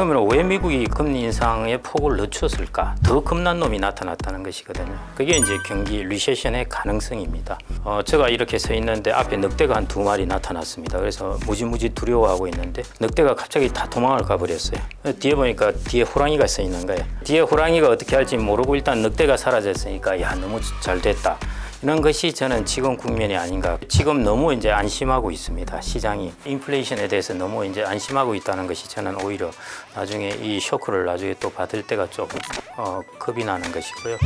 그러면 왜 미국이 금리 인상의 폭을 늦췄을까? 더 겁난 놈이 나타났다는 것이거든요. 그게 이제 경기 리세션의 가능성입니다. 제가 이렇게 서 있는데 앞에 늑대가 한 2마리 나타났습니다. 그래서 무지무지 두려워하고 있는데 늑대가 갑자기 다 도망을 가버렸어요. 뒤에 보니까 뒤에 호랑이가 서 있는 거예요. 뒤에 호랑이가 어떻게 할지 모르고 일단 늑대가 사라졌으니까 야, 너무 잘 됐다. 이런 것이 저는 지금 국면이 아닌가. 지금 너무 이제 안심하고 있습니다. 시장이 인플레이션에 대해서 너무 이제 안심하고 있다는 것이 저는 오히려 나중에 이 쇼크를 나중에 또 받을 때가 조금 겁이 나는 것이고요.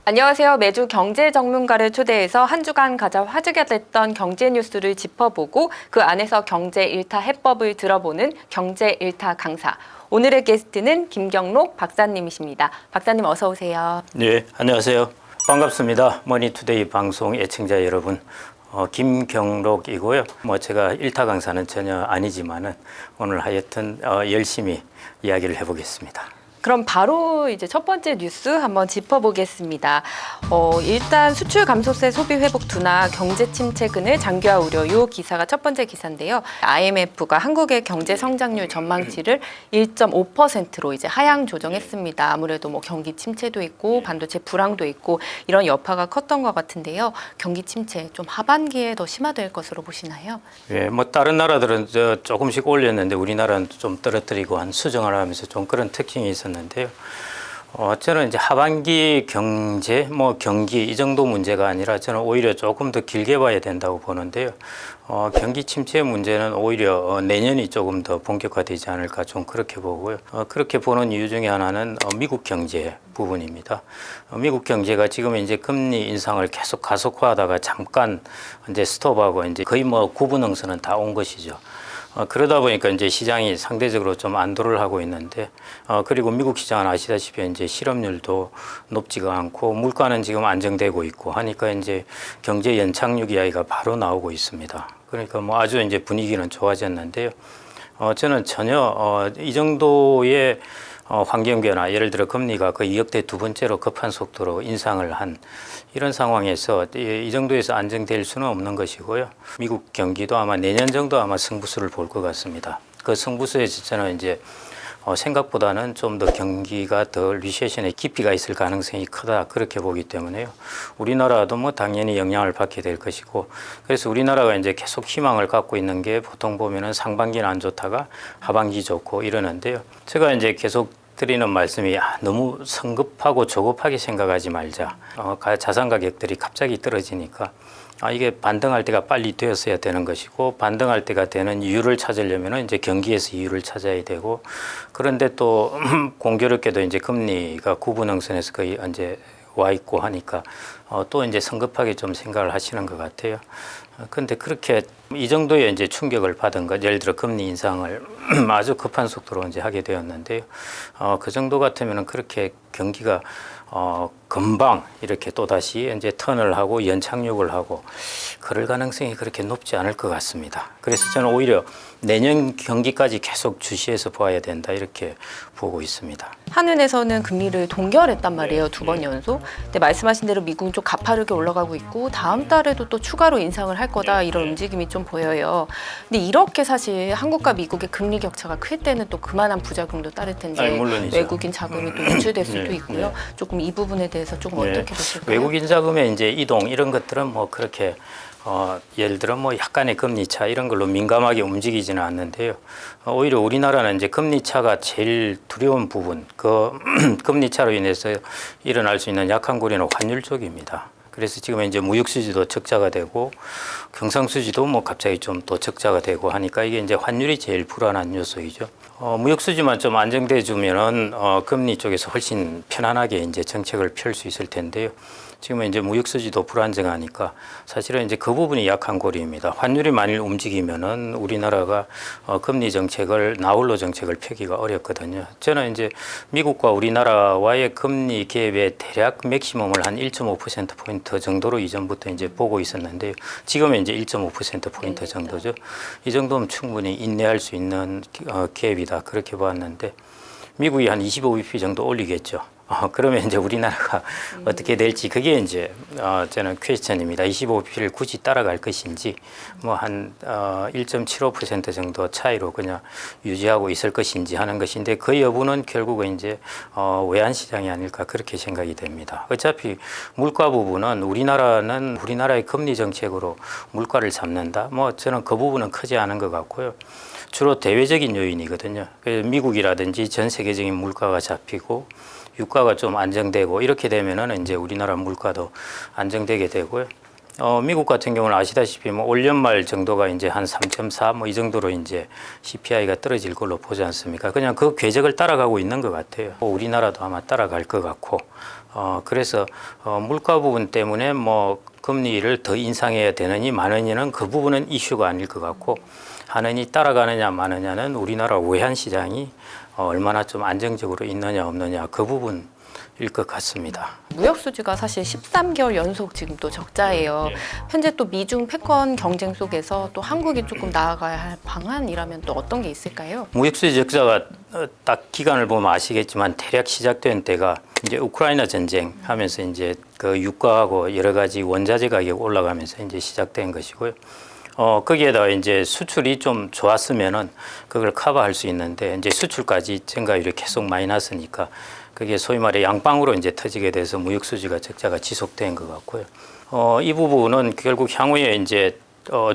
안녕하세요. 매주 경제 전문가를 초대해서 한 주간 가장 화제가 됐던 경제 뉴스를 짚어보고 그 안에서 경제 일타 해법을 들어보는 경제 일타 강사. 오늘의 게스트는 김경록 박사님이십니다. 박사님 어서 오세요. 네, 안녕하세요. 반갑습니다. 머니투데이 방송 애청자 여러분. 김경록이고요. 제가 일타 강사는 전혀 아니지만은 오늘 하여튼 열심히 이야기를 해보겠습니다. 그럼 바로 이제 첫 번째 뉴스 한번 짚어보겠습니다. 일단 수출 감소세 소비 회복 둔화 경제 침체 그늘 장기화 우려 이 기사가 첫 번째 기사인데요. IMF가 한국의 경제 성장률 전망치를 1.5%로 이제 하향 조정했습니다. 아무래도 뭐 경기 침체도 있고 반도체 불황도 있고 이런 여파가 컸던 것 같은데요. 경기 침체 좀 하반기에 더 심화될 것으로 보시나요? 예, 다른 나라들은 조금씩 올렸는데 우리나라는 좀 떨어뜨리고 한 수정을 하면서 좀 그런 특징이 있었는데요. 저는 이제 하반기 경제, 경기 이 정도 문제가 아니라 저는 오히려 조금 더 길게 봐야 된다고 보는데요. 경기 침체 문제는 오히려 내년이 조금 더 본격화되지 않을까 좀 그렇게 보고요. 그렇게 보는 이유 중에 하나는 미국 경제 부분입니다. 미국 경제가 지금 이제 금리 인상을 계속 가속화하다가 잠깐 이제 스톱하고 이제 거의 구분응선은 다 온 것이죠. 그러다 보니까 이제 시장이 상대적으로 좀 안도를 하고 있는데, 그리고 미국 시장은 아시다시피 이제 실업률도 높지가 않고 물가는 지금 안정되고 있고 하니까 이제 경제 연착륙 이야기가 바로 나오고 있습니다. 그러니까 아주 이제 분위기는 좋아졌는데요. 저는 전혀 이 정도의 환경 변화, 예를 들어 금리가 거의 역대 두 번째로 급한 속도로 인상을 한 이런 상황에서 이 정도에서 안정될 수는 없는 것이고요. 미국 경기도 아마 내년 정도 아마 승부수를 볼 것 같습니다. 그 승부수에서 저는 이제 생각보다는 좀 더 경기가 더 리세션의 깊이가 있을 가능성이 크다 그렇게 보기 때문에요. 우리나라도 당연히 영향을 받게 될 것이고, 그래서 우리나라가 이제 계속 희망을 갖고 있는 게 보통 보면은 상반기는 안 좋다가 하반기 좋고 이러는데요. 제가 이제 계속 드리는 말씀이 너무 성급하고 조급하게 생각하지 말자. 자산 가격들이 갑자기 떨어지니까 이게 반등할 때가 빨리 되었어야 되는 것이고, 반등할 때가 되는 이유를 찾으려면 이제 경기에서 이유를 찾아야 되고, 그런데 또 공교롭게도 이제 금리가 구분응선에서 거의 이제 와 있고 하니까 또 이제 성급하게 좀 생각을 하시는 것 같아요. 근데 그렇게 이 정도의 이제 충격을 받은 것, 예를 들어 금리 인상을 아주 급한 속도로 이제 하게 되었는데요. 그 정도 같으면은 그렇게 경기가 금방 이렇게 또 다시 이제 턴을 하고 연착륙을 하고 그럴 가능성이 그렇게 높지 않을 것 같습니다. 그래서 저는 오히려 내년 경기까지 계속 주시해서 봐야 된다 이렇게 보고 있습니다. 한은에서는 금리를 동결했단 말이에요. 두 번 연속. 근데 말씀하신 대로 미국은 좀 가파르게 올라가고 있고 다음 달에도 또 추가로 인상을 할 거다 이런 움직임이 좀 보여요. 근데 이렇게 사실 한국과 미국의 금리 격차가 클 때는 또 그만한 부작용도 따를 텐데 외국인 자금이 또 유출될 수도 있고요. 조금 이 부분에 대해서 조금 어떻게 보실까요? 외국인 자금의 이제 이동 이런 것들은 그렇게 예를 들어 약간의 금리 차 이런 걸로 민감하게 움직이지는 않는데요. 오히려 우리나라는 이제 금리 차가 제일 두려운 부분, 그 금리 차로 인해서 일어날 수 있는 약한 고리는 환율 쪽입니다. 그래서 지금 이제 무역 수지도 적자가 되고 경상 수지도 갑자기 좀 또 적자가 되고 하니까 이게 이제 환율이 제일 불안한 요소이죠. 무역 수지만 좀 안정돼 주면은 금리 쪽에서 훨씬 편안하게 이제 정책을 펼 수 있을 텐데요. 지금은 이제 무역 수지도 불안정하니까 사실은 이제 그 부분이 약한 고리입니다. 환율이 만일 움직이면은 우리나라가 금리 정책을 나홀로 정책을 펴기가 어렵거든요. 저는 이제 미국과 우리나라와의 금리 갭의 대략 맥시멈을 한 1.5% 포인트 정도로 이전부터 이제 보고 있었는데요. 지금은 이제 1.5% 포인트 정도죠. 이 정도면 충분히 인내할 수 있는 갭이다 그렇게 봤는데 미국이 한 25bp 정도 올리겠죠. 그러면 이제 우리나라가 어떻게 될지 그게 이제 저는 퀘스천입니다. 25PP를 굳이 따라갈 것인지 뭐 한 1.75% 정도 차이로 그냥 유지하고 있을 것인지 하는 것인데 그 여부는 결국은 이제 외환 시장이 아닐까 그렇게 생각이 됩니다. 어차피 물가 부분은 우리나라의 금리 정책으로 물가를 잡는다. 뭐 저는 그 부분은 크지 않은 것 같고요. 주로 대외적인 요인이거든요. 미국이라든지 전 세계적인 물가가 잡히고 유가가 좀 안정되고 이렇게 되면은 이제 우리나라 물가도 안정되게 되고요. 미국 같은 경우는 아시다시피 뭐 올 연말 정도가 이제 한 3.4 뭐 이 정도로 이제 CPI가 떨어질 걸로 보지 않습니까? 그냥 그 궤적을 따라가고 있는 것 같아요. 우리나라도 아마 따라갈 것 같고, 그래서 물가 부분 때문에 뭐 금리를 더 인상해야 되느니 마느니는 그 부분은 이슈가 아닐 것 같고, 하느니 따라가느냐 마느냐는 우리나라 외환 시장이 얼마나 좀 안정적으로 있느냐 없느냐 그 부분일 것 같습니다. 무역 수지가 사실 13개월 연속 지금 또 적자예요. 현재 또 미중 패권 경쟁 속에서 또 한국이 조금 나아가야 할 방안이라면 또 어떤 게 있을까요? 무역 수지 적자가 딱 기간을 보면 아시겠지만 대략 시작된 때가 이제 우크라이나 전쟁 하면서 이제 그 유가하고 여러 가지 원자재 가격이 올라가면서 이제 시작된 것이고요. 거기에다가 이제 수출이 좀 좋았으면은 그걸 커버할 수 있는데 이제 수출까지 증가율이 계속 마이너스니까 그게 소위 말해 양방으로 이제 터지게 돼서 무역 수지가 적자가 지속된 것 같고요. 이 부분은 결국 향후에 이제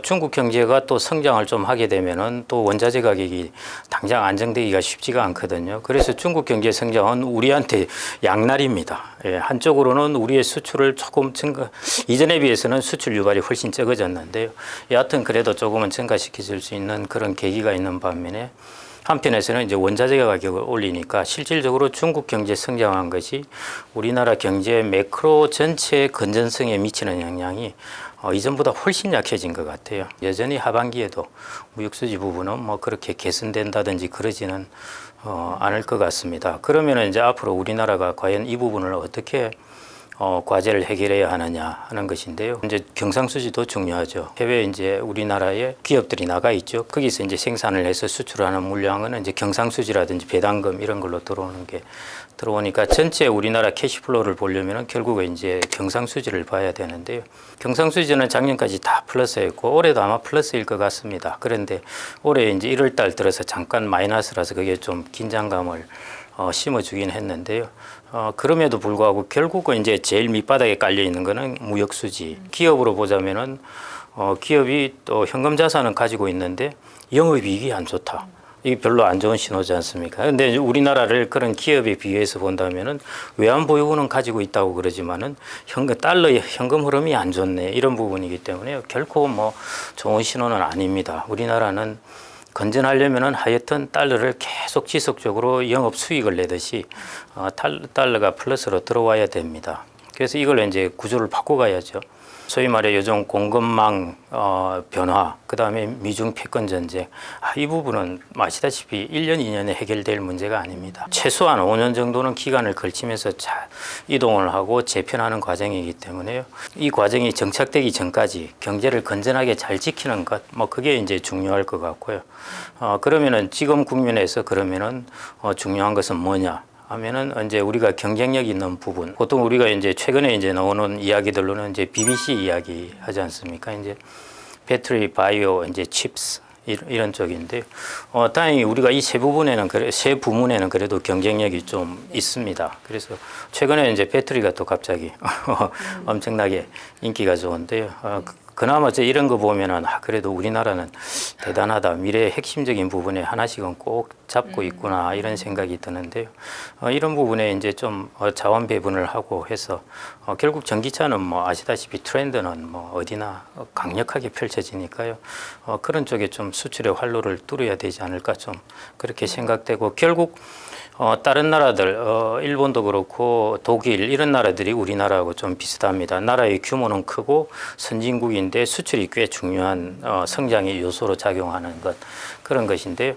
중국 경제가 또 성장을 좀 하게 되면은 또 원자재 가격이 당장 안정되기가 쉽지가 않거든요. 그래서 중국 경제 성장은 우리한테 양날입니다. 예, 한쪽으로는 우리의 수출을 조금 이전에 비해서는 수출 유발이 훨씬 적어졌는데요. 여하튼 그래도 조금은 증가시켜줄 수 있는 그런 계기가 있는 반면에 한편에서는 이제 원자재 가격을 올리니까 실질적으로 중국 경제 성장한 것이 우리나라 경제 매크로 전체 건전성에 미치는 영향이 이전보다 훨씬 약해진 것 같아요. 여전히 하반기에도 무역수지 부분은 뭐 그렇게 개선된다든지 그러지는 않을 것 같습니다. 그러면 이제 앞으로 우리나라가 과연 이 부분을 어떻게 과제를 해결해야 하느냐 하는 것인데요. 이제 경상수지도 중요하죠. 해외 이제 우리나라에 기업들이 나가 있죠. 거기서 이제 생산을 해서 수출하는 물량은 이제 경상수지라든지 배당금 이런 걸로 들어오니까 전체 우리나라 캐시플로우를 보려면은 결국은 이제 경상수지를 봐야 되는데요. 경상수지는 작년까지 다 플러스였고 올해도 아마 플러스일 것 같습니다. 그런데 올해 이제 1월 달 들어서 잠깐 마이너스라서 그게 좀 긴장감을 심어주긴 했는데요. 그럼에도 불구하고 결국은 이제 제일 밑바닥에 깔려 있는 거는 무역수지. 기업으로 보자면은 기업이 또 현금 자산은 가지고 있는데 영업이익이 안 좋다. 이게 별로 안 좋은 신호지 않습니까? 근데 우리나라를 그런 기업에 비해서 본다면은 외환 보유고는 가지고 있다고 그러지만은 달러의 현금 흐름이 안 좋네 이런 부분이기 때문에 결코 뭐 좋은 신호는 아닙니다. 우리나라는 건전하려면은 하여튼 달러를 계속 지속적으로 영업 수익을 내듯이 달러가 플러스로 들어와야 됩니다. 그래서 이걸 이제 구조를 바꿔가야죠. 소위 말해 요즘 공급망 변화, 그 다음에 미중 패권 전쟁, 이 부분은 아시다시피 1년, 2년에 해결될 문제가 아닙니다. 최소한 5년 정도는 기간을 걸치면서 이동을 하고 재편하는 과정이기 때문에요. 이 과정이 정착되기 전까지 경제를 건전하게 잘 지키는 것, 뭐 그게 이제 중요할 것 같고요. 그러면은 지금 국면에서 그러면은 중요한 것은 뭐냐? 하면은 이제 우리가 경쟁력 있는 부분, 보통 우리가 이제 최근에 이제 나오는 이야기들로는 이제 BBC 이야기 하지 않습니까? 이제 배터리, 바이오, 이제 칩스 이런 쪽인데, 다행히 우리가 이 세 부문에는 그래도 경쟁력이 좀 있습니다. 그래서 최근에 이제 배터리가 또 갑자기 엄청나게 인기가 좋은데요. 그나마 이런 거 보면은 그래도 우리나라는 대단하다. 미래의 핵심적인 부분에 하나씩은 꼭 잡고 있구나 이런 생각이 드는데요. 이런 부분에 이제 좀 자원 배분을 하고 해서 결국 전기차는 뭐 아시다시피 트렌드는 뭐 어디나 강력하게 펼쳐지니까요. 그런 쪽에 좀 수출의 활로를 뚫어야 되지 않을까 좀 그렇게 생각되고 결국 다른 나라들, 일본도 그렇고 독일 이런 나라들이 우리나라하고 좀 비슷합니다. 나라의 규모는 크고 선진국인데 수출이 꽤 중요한 성장의 요소로 작용하는 그런 것인데요.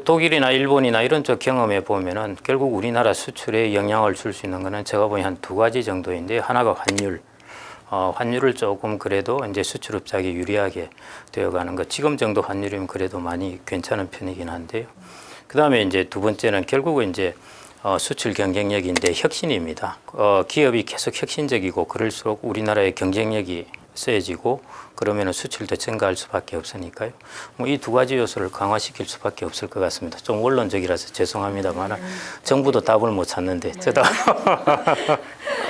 독일이나 일본이나 이런 쪽 경험해 보면은 결국 우리나라 수출에 영향을 줄 수 있는 거는 제가 보니 한 두 가지 정도인데 하나가 환율. 환율을 조금 그래도 이제 수출업자에게 유리하게 되어가는 것. 지금 정도 환율이면 그래도 많이 괜찮은 편이긴 한데요. 그 다음에 이제 두 번째는 결국은 이제 수출 경쟁력인데 혁신입니다. 기업이 계속 혁신적이고 그럴수록 우리나라의 경쟁력이 세지고 그러면 수출도 증가할 수밖에 없으니까요. 뭐 이 두 가지 요소를 강화시킬 수밖에 없을 것 같습니다. 좀 원론적이라서 죄송합니다만 정부도 답을 못 찾는데 저도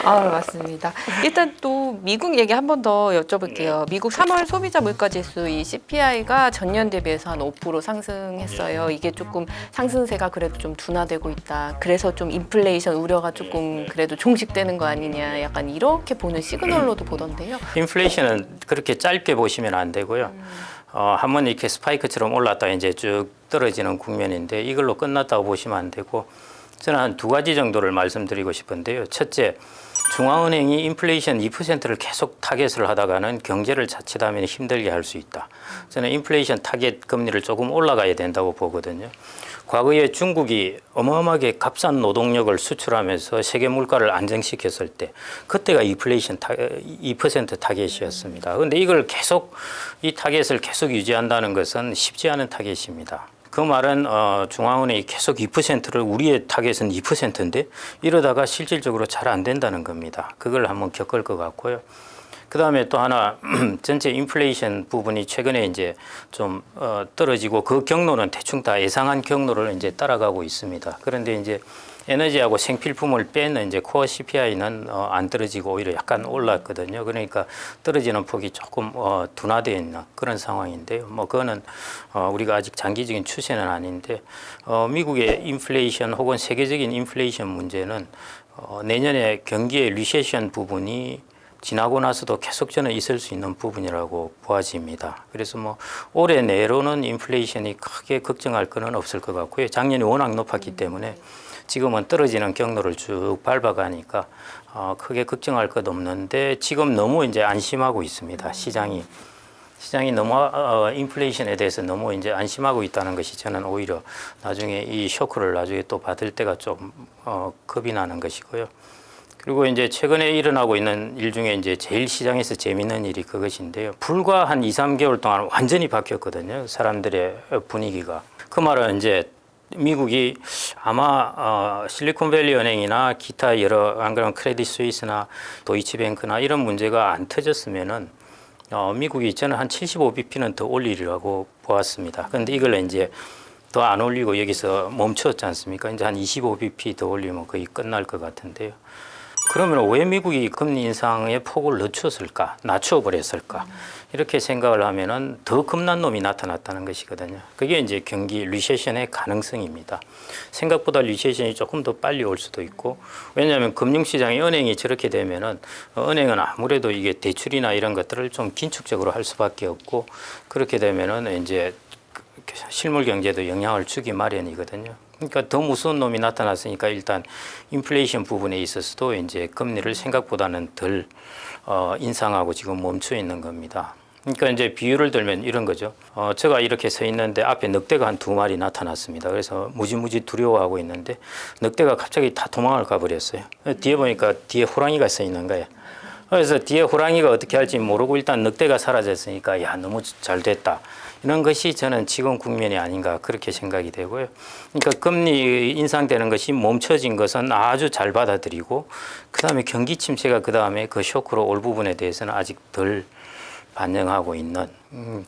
맞습니다. 일단 또 미국 얘기 한 번 더 여쭤볼게요. 미국 3월 소비자 물가지수 이 CPI가 전년 대비해서 한 5% 상승했어요. 이게 조금 상승세가 그래도 좀 둔화되고 있다. 그래서 좀 인플레이션 우려가 조금 그래도 종식되는 거 아니냐. 약간 이렇게 보는 시그널로도 보던데요. 인플레이션은 그렇게 짧게 보시면 안 되고요. 한번 이렇게 스파이크처럼 올랐다 이제 쭉 떨어지는 국면인데 이걸로 끝났다고 보시면 안 되고 저는 한 두 가지 정도를 말씀드리고 싶은데요. 첫째, 중앙은행이 인플레이션 2%를 계속 타겟을 하다가는 경제를 자칫하면 힘들게 할 수 있다. 저는 인플레이션 타겟 금리를 조금 올라가야 된다고 보거든요. 과거에 중국이 어마어마하게 값싼 노동력을 수출하면서 세계 물가를 안정시켰을 때 그때가 인플레이션 2% 타겟이었습니다. 그런데 이걸 계속 이 타겟을 계속 유지한다는 것은 쉽지 않은 타겟입니다. 그 말은 중앙은행이 계속 2%를 우리의 타겟은 2%인데 이러다가 실질적으로 잘 안 된다는 겁니다. 그걸 한번 겪을 것 같고요. 그 다음에 또 하나 전체 인플레이션 부분이 최근에 이제 좀 떨어지고 그 경로는 대충 다 예상한 경로를 이제 따라가고 있습니다. 그런데 이제 에너지하고 생필품을 뺀 이제 코어 CPI는 안 떨어지고 오히려 약간 올랐거든요. 그러니까 떨어지는 폭이 조금 둔화되어 있는 그런 상황인데요. 뭐 그거는 우리가 아직 장기적인 추세는 아닌데 미국의 인플레이션 혹은 세계적인 인플레이션 문제는 내년에 경기의 리세션 부분이 지나고 나서도 계속 저는 있을 수 있는 부분이라고 보아집니다. 그래서 뭐 올해 내로는 인플레이션이 크게 걱정할 건 없을 것 같고요. 작년이 워낙 높았기 때문에 지금은 떨어지는 경로를 쭉 밟아가니까 크게 걱정할 것 없는데 지금 너무 이제 안심하고 있습니다. 시장이 너무 인플레이션에 대해서 너무 이제 안심하고 있다는 것이 저는 오히려 나중에 이 쇼크를 나중에 또 받을 때가 좀 겁이 나는 것이고요. 그리고 이제 최근에 일어나고 있는 일 중에 이제 제일 시장에서 재미있는 일이 그것인데요. 불과 한 2, 3개월 동안 완전히 바뀌었거든요. 사람들의 분위기가. 그 말은 이제 미국이 아마 실리콘밸리 은행이나 기타 여러 안 그러면 크레딧 스위스나 도이치뱅크나 이런 문제가 안 터졌으면은 미국이 저는 한 75bp는 더 올리려고 보았습니다. 그런데 이걸 이제 더 안 올리고 여기서 멈췄지 않습니까? 이제 한 25bp 더 올리면 거의 끝날 것 같은데요. 그러면 왜 미국이 금리 인상의 폭을 낮춰버렸을까? 이렇게 생각을 하면은 더 겁난 놈이 나타났다는 것이거든요. 그게 이제 경기 리세션의 가능성입니다. 생각보다 리세션이 조금 더 빨리 올 수도 있고, 왜냐하면 금융시장의 은행이 저렇게 되면은 은행은 아무래도 이게 대출이나 이런 것들을 좀 긴축적으로 할 수밖에 없고, 그렇게 되면은 이제 실물 경제도 영향을 주기 마련이거든요. 그러니까 더 무서운 놈이 나타났으니까 일단 인플레이션 부분에 있어서도 이제 금리를 생각보다는 덜 인상하고 지금 멈춰 있는 겁니다. 그러니까 이제 비유를 들면 이런 거죠. 제가 이렇게 서 있는데 앞에 늑대가 한 2마리 나타났습니다. 그래서 무지무지 두려워하고 있는데 늑대가 갑자기 다 도망을 가버렸어요. 뒤에 보니까 뒤에 호랑이가 서 있는 거예요. 그래서 뒤에 호랑이가 어떻게 할지 모르고 일단 늑대가 사라졌으니까 야 너무 잘 됐다. 이런 것이 저는 지금 국면이 아닌가 그렇게 생각이 되고요. 그러니까 금리 인상되는 것이 멈춰진 것은 아주 잘 받아들이고 그다음에 경기 침체가 그다음에 그 쇼크로 올 부분에 대해서는 아직 덜 반영하고 있는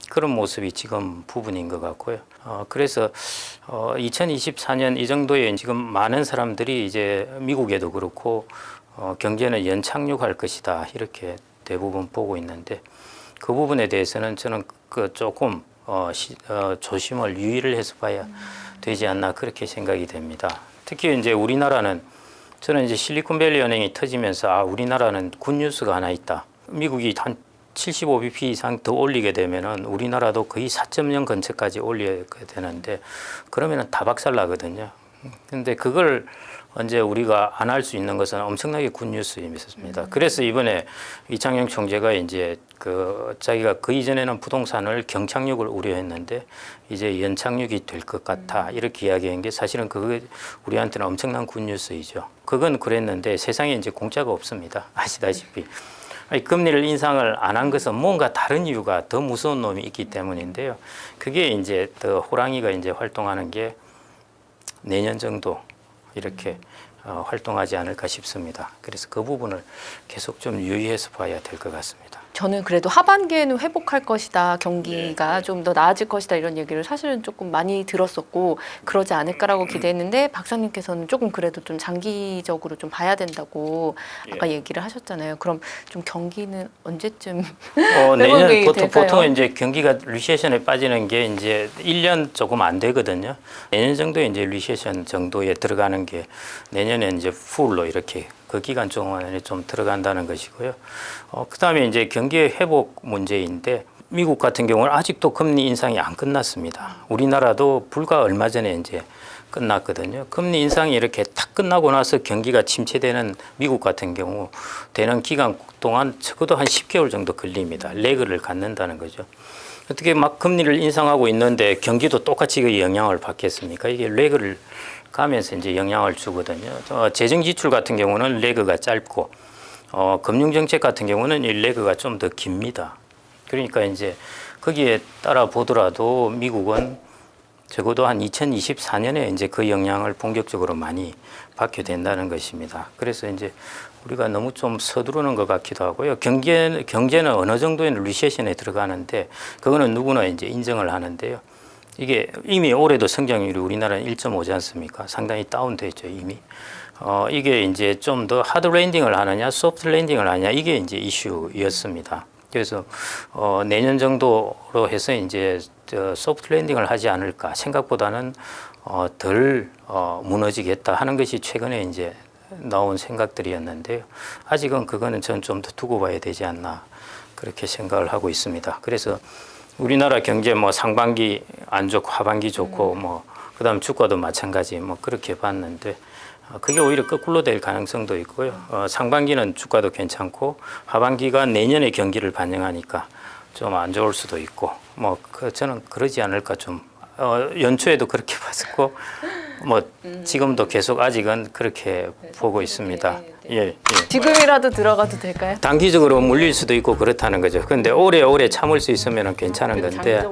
그런 모습이 지금 부분인 것 같고요. 그래서 2024년 이 정도에 지금 많은 사람들이 이제 미국에도 그렇고 경제는 연착륙할 것이다 이렇게 대부분 보고 있는데 그 부분에 대해서는 저는 그 조금 조심을 유의를 해서 봐야 되지 않나 그렇게 생각이 됩니다. 특히 이제 우리나라는 저는 이제 실리콘밸리 은행이 터지면서 우리나라는 굿뉴스가 하나 있다. 미국이 한 75bp 이상 더 올리게 되면은 우리나라도 거의 4.0 근처까지 올려야 되는데 그러면은 다 박살나거든요. 근데 그걸 언제 우리가 안 할 수 있는 것은 엄청나게 굿뉴스입니다. 그래서 이번에 이창용 총재가 이제 자기가 그 이전에는 부동산을 경착륙을 우려했는데 이제 연착륙이 될 것 같아 이렇게 이야기한 게 사실은 그게 우리한테는 엄청난 굿뉴스이죠. 그건 그랬는데 세상에 이제 공짜가 없습니다. 아시다시피. 금리를 인상을 안 한 것은 뭔가 다른 이유가 더 무서운 놈이 있기 때문인데요. 그게 이제 더 호랑이가 이제 활동하는 게 내년 정도 이렇게 활동하지 않을까 싶습니다. 그래서 그 부분을 계속 좀 유의해서 봐야 될 것 같습니다. 저는 그래도 하반기에는 회복할 것이다, 경기가 좀 더 나아질 것이다 이런 얘기를 사실은 조금 많이 들었었고 그러지 않을까라고 기대했는데 박사님께서는 조금 그래도 좀 장기적으로 좀 봐야 된다고 아까 얘기를 하셨잖아요. 그럼 좀 경기는 언제쯤 내년 회복이 될까요? 보통 이제 경기가 리세션에 빠지는 게 이제 1년 조금 안 되거든요. 내년 정도에 이제 리세션 정도에 들어가는 게 내년에 이제 풀로 이렇게 그 기간 동안에 좀 들어간다는 것이고요. 그다음에 이제 경기의 회복 문제인데 미국 같은 경우는 아직도 금리 인상이 안 끝났습니다. 우리나라도 불과 얼마 전에 이제 끝났거든요. 금리 인상이 이렇게 탁 끝나고 나서 경기가 침체되는 미국 같은 경우 되는 기간 동안 적어도 한 10개월 정도 걸립니다. 레그를 갖는다는 거죠. 어떻게 막 금리를 인상하고 있는데 경기도 똑같이 그 영향을 받겠습니까? 이게 레그를 가면서 이제 영향을 주거든요. 재정 지출 같은 경우는 레그가 짧고 금융 정책 같은 경우는 이 레그가 좀 더 깁니다. 그러니까 이제 거기에 따라 보더라도 미국은 적어도 한 2024년에 이제 그 영향을 본격적으로 많이 받게 된다는 것입니다. 그래서 이제 우리가 너무 좀 서두르는 것 같기도 하고요. 경제는 어느 정도의 리세션에 들어가는데 그거는 누구나 이제 인정을 하는데요. 이게 이미 올해도 성장률이 우리나라는 1.5지 않습니까? 상당히 다운됐죠, 이미. 이게 이제 좀 더 하드 랜딩을 하느냐, 소프트 랜딩을 하느냐, 이게 이제 이슈였습니다. 그래서 내년 정도로 해서 이제 소프트 랜딩을 하지 않을까, 생각보다는 덜 무너지겠다 하는 것이 최근에 이제 나온 생각들이었는데요. 아직은 그거는 전 좀 더 두고 봐야 되지 않나 그렇게 생각을 하고 있습니다. 그래서 우리나라 경제 뭐 상반기 안 좋고 하반기 좋고 뭐 그다음 주가도 마찬가지 뭐 그렇게 봤는데 그게 오히려 거꾸로 될 가능성도 있고요. 상반기는 주가도 괜찮고 하반기가 내년의 경기를 반영하니까 좀 안 좋을 수도 있고 뭐 저는 그러지 않을까 좀 연초에도 그렇게 봤었고 뭐 지금도 계속 아직은 그렇게 보고 있습니다. 예. 지금이라도 들어가도 될까요? 단기적으로 물릴 수도 있고 그렇다는 거죠. 근데 오래 참을 수 있으면 괜찮은 건데,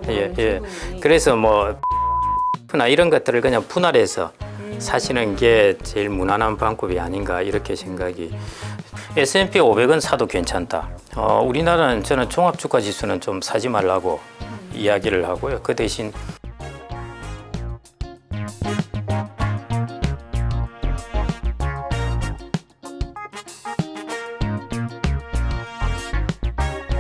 그래서 뭐 나 이런 것들을 그냥 분할해서 사시는 게 제일 무난한 방법이 아닌가 이렇게 생각이. S&P 500은 사도 괜찮다. 우리나라는 저는 종합주가 지수는 좀 사지 말라고 이야기를 하고요. 그 대신